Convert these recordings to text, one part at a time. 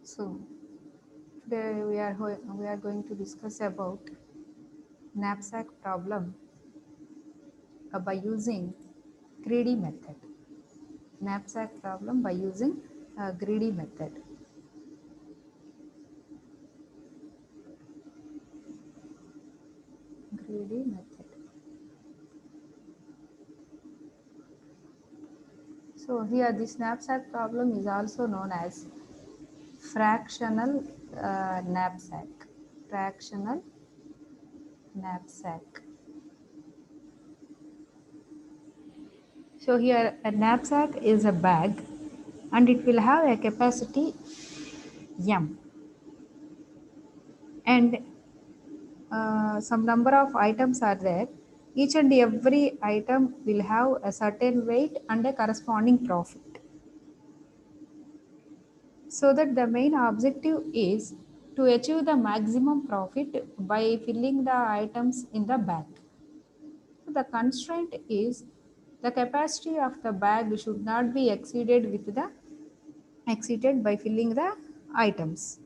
So today we are going to discuss about knapsack problem by using greedy method. Knapsack problem by using greedy method. Greedy method. So here this knapsack problem is also known as fractional knapsack. Fractional knapsack. So here a knapsack is a bag and it will have a capacity M, and some number of items are there. Each and every item will have a certain weight and a corresponding profit. So that the main objective is to achieve the maximum profit by filling the items in the bag. The constraint is the capacity of the bag should not be exceeded by filling the items.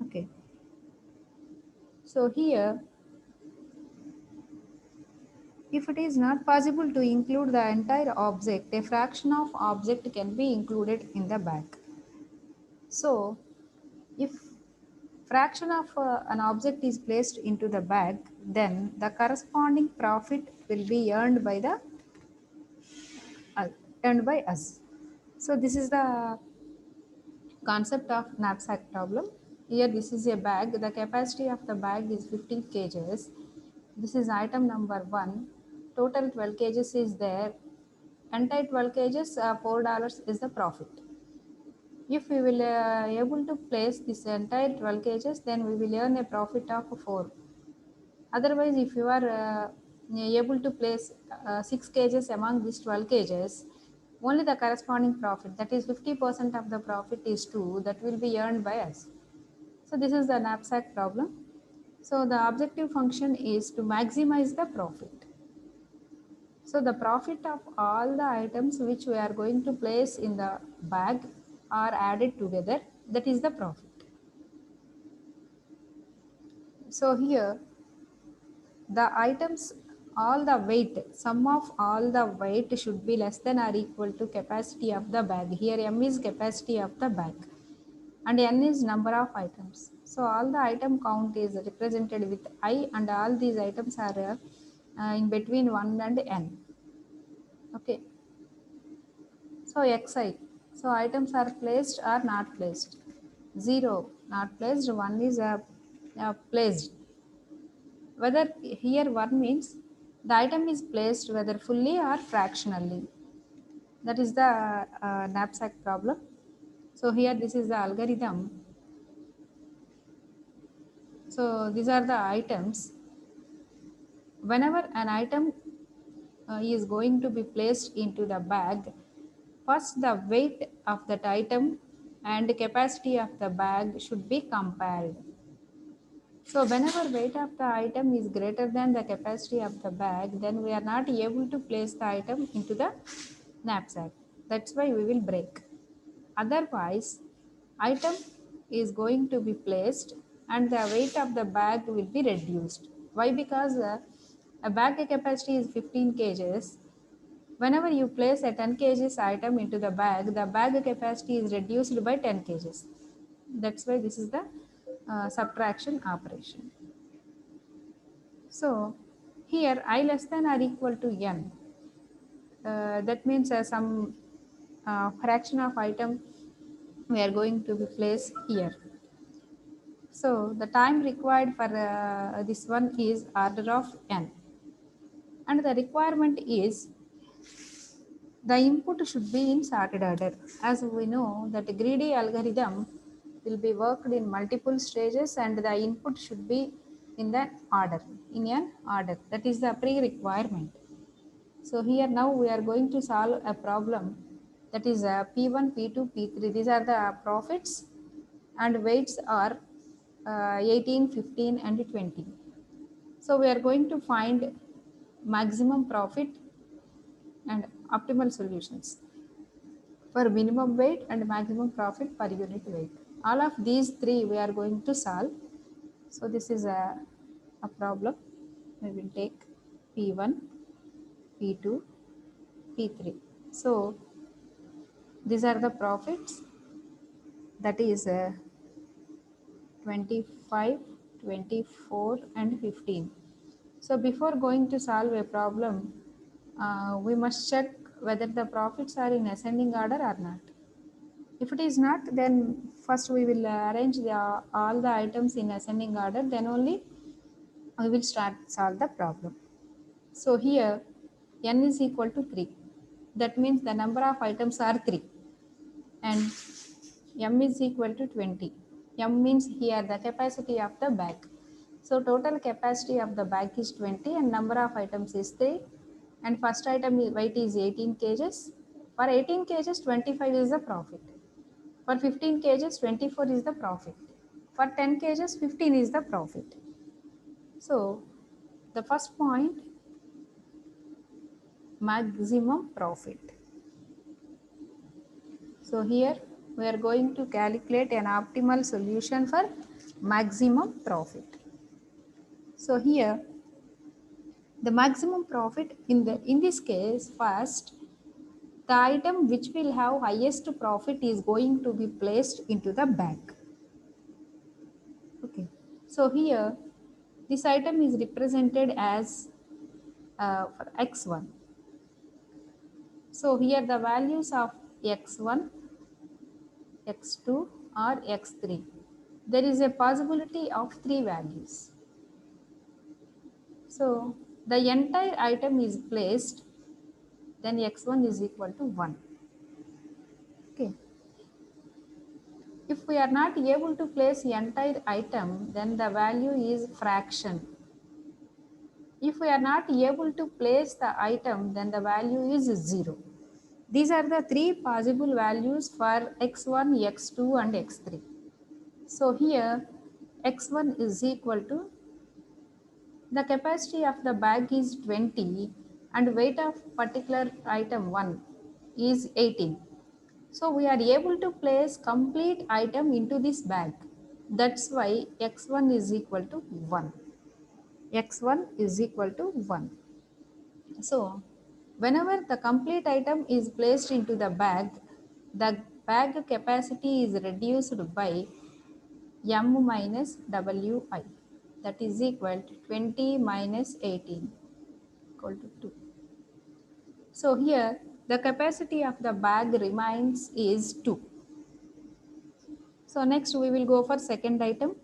Okay. So here, if it is not possible to include the entire object, a fraction of object can be included in the bag. So if fraction of an object is placed into the bag, then the corresponding profit will be uh, earned by us. So this is the concept of knapsack problem. Here this is a bag. The capacity of the bag is 15 kgs. This is item number 1. Total 12 kgs is there. Entire 12 kgs, $4 is the profit. If we will able to place this entire 12 kgs, then we will earn a profit of 4. Otherwise, if you are able to place 6 kgs among these 12 kgs, only the corresponding profit, that is 50% of the profit is 2, that will be earned by us. So this is the knapsack problem. So the objective function is to maximize the profit. So the profit of all the items which we are going to place in the bag are added together, that is the profit. So here the items, all the weight, sum of all the weight should be less than or equal to capacity of the bag. Here M is capacity of the bag and N is number of items. So all the item count is represented with I, and all these items are in between 1 and N. Okay. So Xi. So items are placed or not placed. 0 not placed, 1 is placed. Whether here 1 means the item is placed whether fully or fractionally. That is the knapsack problem. So here this is the algorithm. So these are the items. Whenever an item is going to be placed into the bag, first the weight of that item and capacity of the bag should be compared. So whenever weight of the item is greater than the capacity of the bag, then we are not able to place the item into the knapsack. That's why we will break. Otherwise, item is going to be placed and the weight of the bag will be reduced. Why? Because a bag capacity is 15 kgs. Whenever you place a 10 kgs item into the bag capacity is reduced by 10 kgs. That's why this is the subtraction operation. So here I less than or equal to n. That means some fraction of item we are going to be placed here. So the time required for this one is order of n. And the requirement is the input should be in sorted order. As we know that a greedy algorithm will be worked in multiple stages and the input should be in an order. That is the pre-requirement. So here now we are going to solve a problem that is P1, P2, P3. These are the profits and weights are 18, 15 and 20. So we are going to find maximum profit and optimal solutions for minimum weight and maximum profit per unit weight. All of these three we are going to solve. So this is a problem. We will take P1, P2, P3. So these are the profits, that is 25, 24 and 15. So before going to solve a problem, we must check whether the profits are in ascending order or not. If it is not, then first we will arrange all the items in ascending order, then only we will start solve the problem. So here n is equal to 3. That means the number of items are 3 and m is equal to 20. M means here the capacity of the bag. So total capacity of the bag is 20 and number of items is 3 and first item weight is 18 kgs. For 18 kgs 25 is the profit. For 15 kgs 24 is the profit. For 10 kgs 15 is the profit. So the first point, maximum profit. So here we are going to calculate an optimal solution for maximum profit. So here the maximum profit in this case, first the item which will have highest profit is going to be placed into the bag. Okay. So here this item is represented as for x1. So here the values of x1, x2 or x3. There is a possibility of 3 values. So the entire item is placed, then x1 is equal to 1. Okay. If we are not able to place the entire item, then the value is fraction. If we are not able to place the item, then the value is 0. These are the 3 possible values for x1, x2 and x3. So here x1 is equal to, the capacity of the bag is 20 and weight of particular item 1 is 18. So we are able to place complete item into this bag. That's why x1 is equal to 1. x1 is equal to 1. So whenever the complete item is placed into the bag capacity is reduced by m minus wi. That is equal to 20 minus 18 equal to 2. So here the capacity of the bag remains is 2. So next we will go for second item.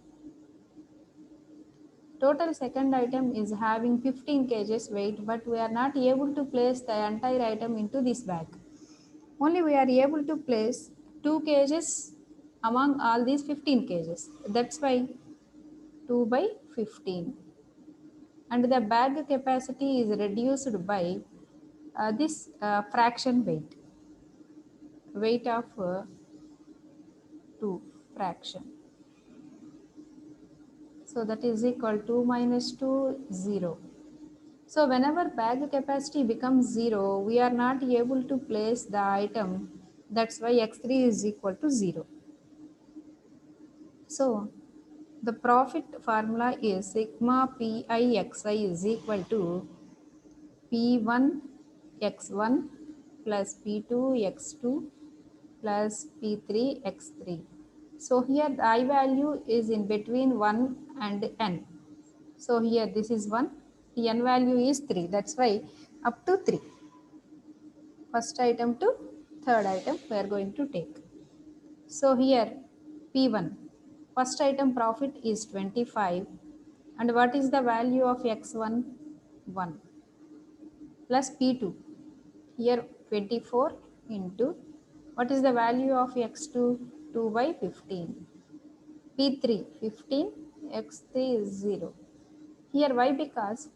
Total second item is having 15 kgs weight, but we are not able to place the entire item into this bag. Only we are able to place 2 kgs among all these 15 kgs. That's why 2 by 15. And the bag capacity is reduced by this fraction weight of 2 fraction. So that is equal to minus 2, 0. So whenever bag capacity becomes 0, we are not able to place the item. That's why x3 is equal to 0. So the profit formula is sigma pi xi is equal to P1 x1 plus P2 x2 plus P3 x3. So here the I value is in between 1 and n. So here this is 1, the n value is 3. That's why up to 3. First item to third item we are going to take. So here P1, first item profit is 25 and what is the value of x1? 1 plus P2. Here 24 into what is the value of x2? 2 by 15. P3 15, x3 is 0. Here why? Because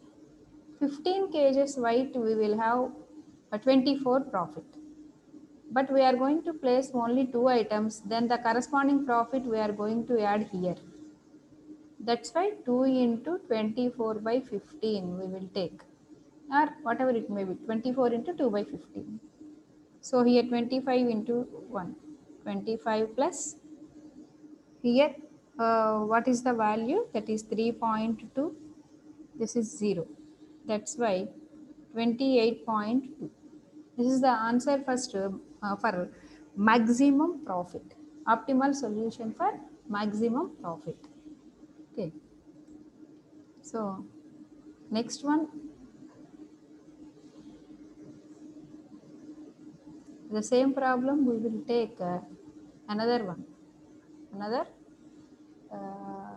15 kgs weight we will have a 24 profit. But we are going to place only 2 items, then the corresponding profit we are going to add here. That's why 2 into 24 by 15 we will take, or whatever it may be, 24 into 2 by 15. So here 25 into 1, 25 plus Here, what is the value? That is 3.2. This is 0. That's why 28.2. This is the answer first for maximum profit. Optimal solution for maximum profit. Okay. So next one, the same problem we will take another one, another uh,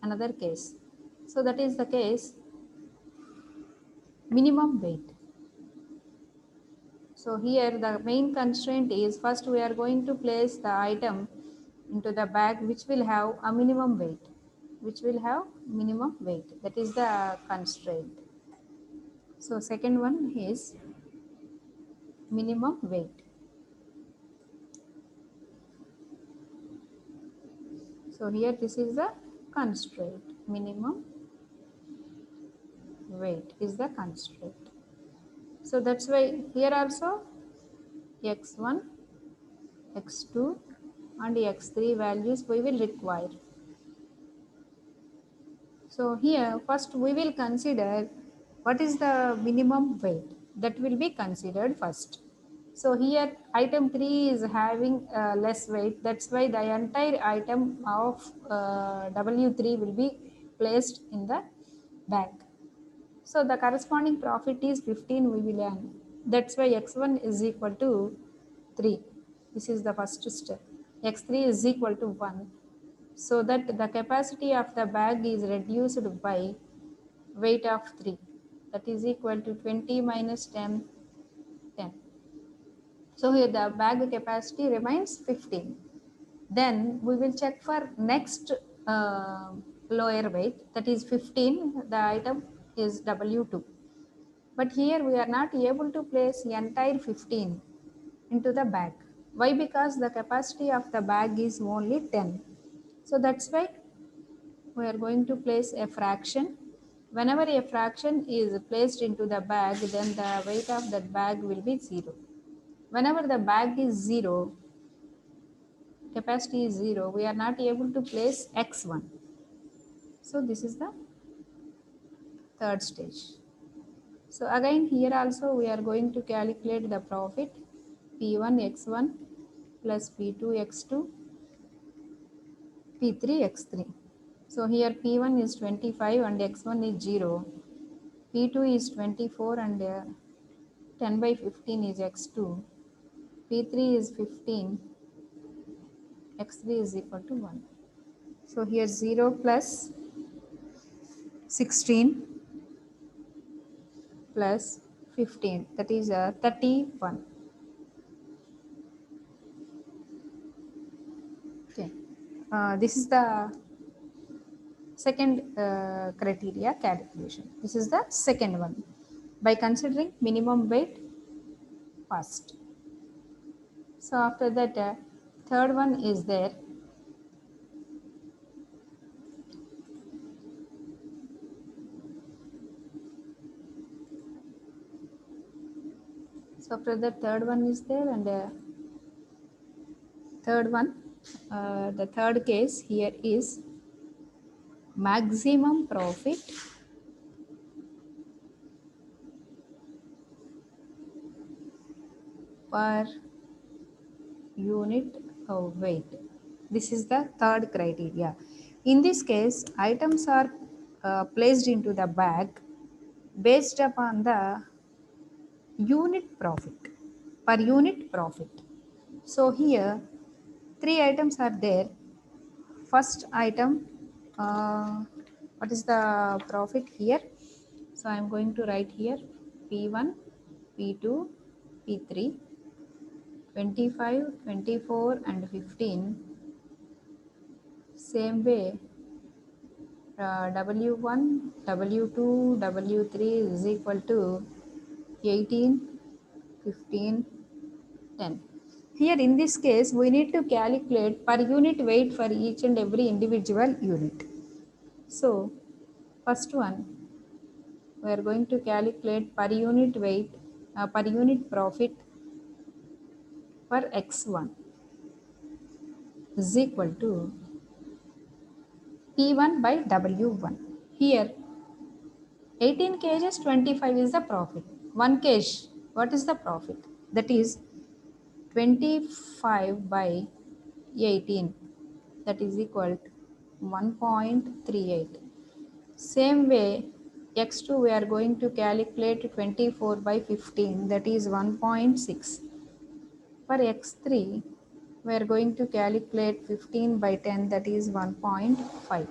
another case. So that is the case minimum weight. So here the main constraint is first we are going to place the item into the bag which will have a minimum weight, which will have minimum weight. That is the constraint. So second one is minimum weight. So here this is the constraint. Minimum weight is the constraint. So that's why here also x1, x2 and x3 values we will require. So here first we will consider what is the minimum weight, that will be considered first. So here item 3 is having less weight, that's why the entire item of W3 will be placed in the bag. So the corresponding profit is 15 we will earn. That's why x1 is equal to 3. This is the first step. x3 is equal to 1. So that the capacity of the bag is reduced by weight of 3. That is equal to 20 minus 10, 10. So here the bag capacity remains 15. Then we will check for next lower weight, that is 15. The item is W2. But here we are not able to place the entire 15 into the bag. Why? Because the capacity of the bag is only 10. So that's why we are going to place a fraction. Whenever a fraction is placed into the bag, then the weight of that bag will be 0. Whenever the bag is 0, capacity is 0, we are not able to place x1. So this is the third stage. So again here also we are going to calculate the profit P1 x1 plus P2 x2 P3 x3. So here P1 is 25 and x1 is 0. P2 is 24 and 10 by 15 is x2. P3 is 15. X3 is equal to 1. So here 0 plus 16 plus 15, that is 31. Okay. This is the second criteria calculation. This is the second one. By considering minimum weight first. So after that, third one is there. So after that, third one is there, and third one, the third case here is maximum profit per unit of weight. This is the third criteria. In this case, items are placed into the bag based upon the unit profit, per unit profit. So here, three items are there. First item, what is the profit here? So I am going to write here P1, P2, P3, 25, 24 and 15. Same way, W1, W2, W3 is equal to 18, 15, 10. Here in this case, we need to calculate per unit weight for each and every individual unit. So, first one, we are going to calculate per unit weight, per unit profit for x1. is equal to P1 by W1. Here 18 kgs 25 is the profit. 1 kg, what is the profit? That is 25 by 18, that is equal to 1.38. Same way x2 we are going to calculate 24 by 15, that is 1.6. For x3 we are going to calculate 15 by 10, that is 1.5.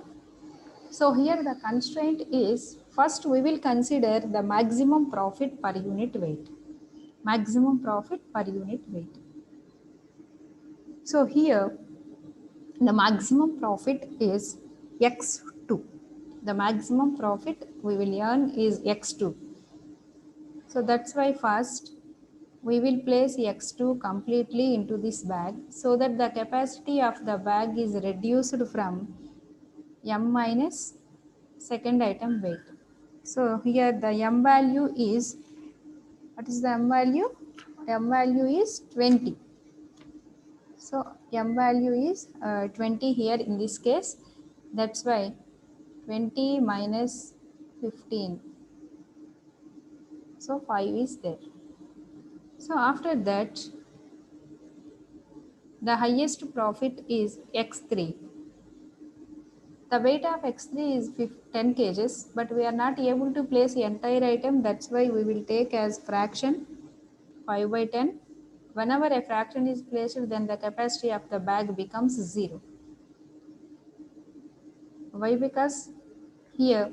So here the constraint is, first we will consider the maximum profit per unit weight. Maximum profit per unit weight. So here the maximum profit is x2. The maximum profit we will earn is x2. So that's why first we will place x2 completely into this bag so that the capacity of the bag is reduced from m minus second item weight. So here the m value is, what is the m value? M value is 20. So m value is 20 here in this case. That's why 20 minus 15. So 5 is there. So after that, the highest profit is x3. The weight of x3 is 10 kgs, but we are not able to place the entire item. That's why we will take as fraction 5 by 10. Whenever a fraction is placed, then the capacity of the bag becomes 0. Why? Because here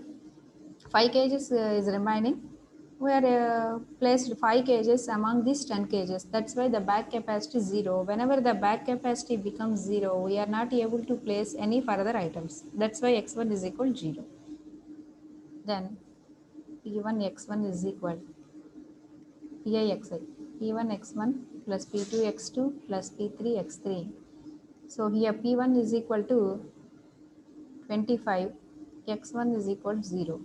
5 kgs is remaining. We are placed 5 kgs among these 10 kgs. That's why the bag capacity is 0. Whenever the bag capacity becomes 0, we are not able to place any further items. That's why x1 is equal to 0. Then P1 x1 is equal Pi xi. P1 x1 plus P2 x2 plus P3 x3. So here P1 is equal to 25, x1 is equal to 0.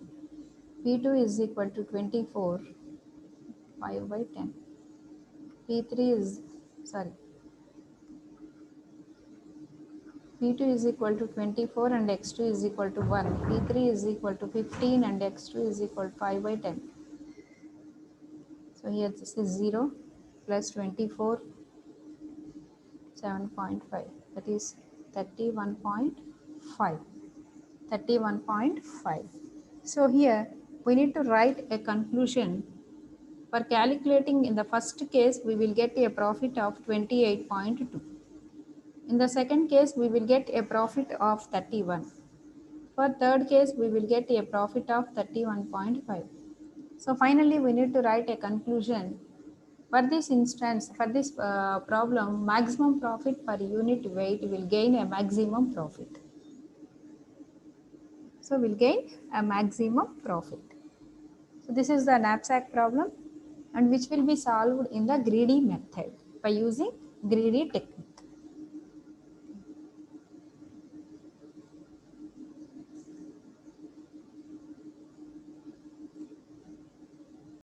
P2 is equal to 24, 5 by 10. P3 is, sorry, P2 is equal to 24 and x2 is equal to 1. P3 is equal to 15 and x2 is equal to 5 by 10. So here this is 0 plus 24, 7.5. That is 31.5. 31.5. So here we need to write a conclusion. For calculating in the first case, we will get a profit of 28.2. In the second case, we will get a profit of 31. For third case, we will get a profit of 31.5. So finally, we need to write a conclusion. For this instance, for this problem, maximum profit per unit weight will gain a maximum profit. So we'll gain a maximum profit. So this is the knapsack problem, and which will be solved in the greedy method by using greedy technique.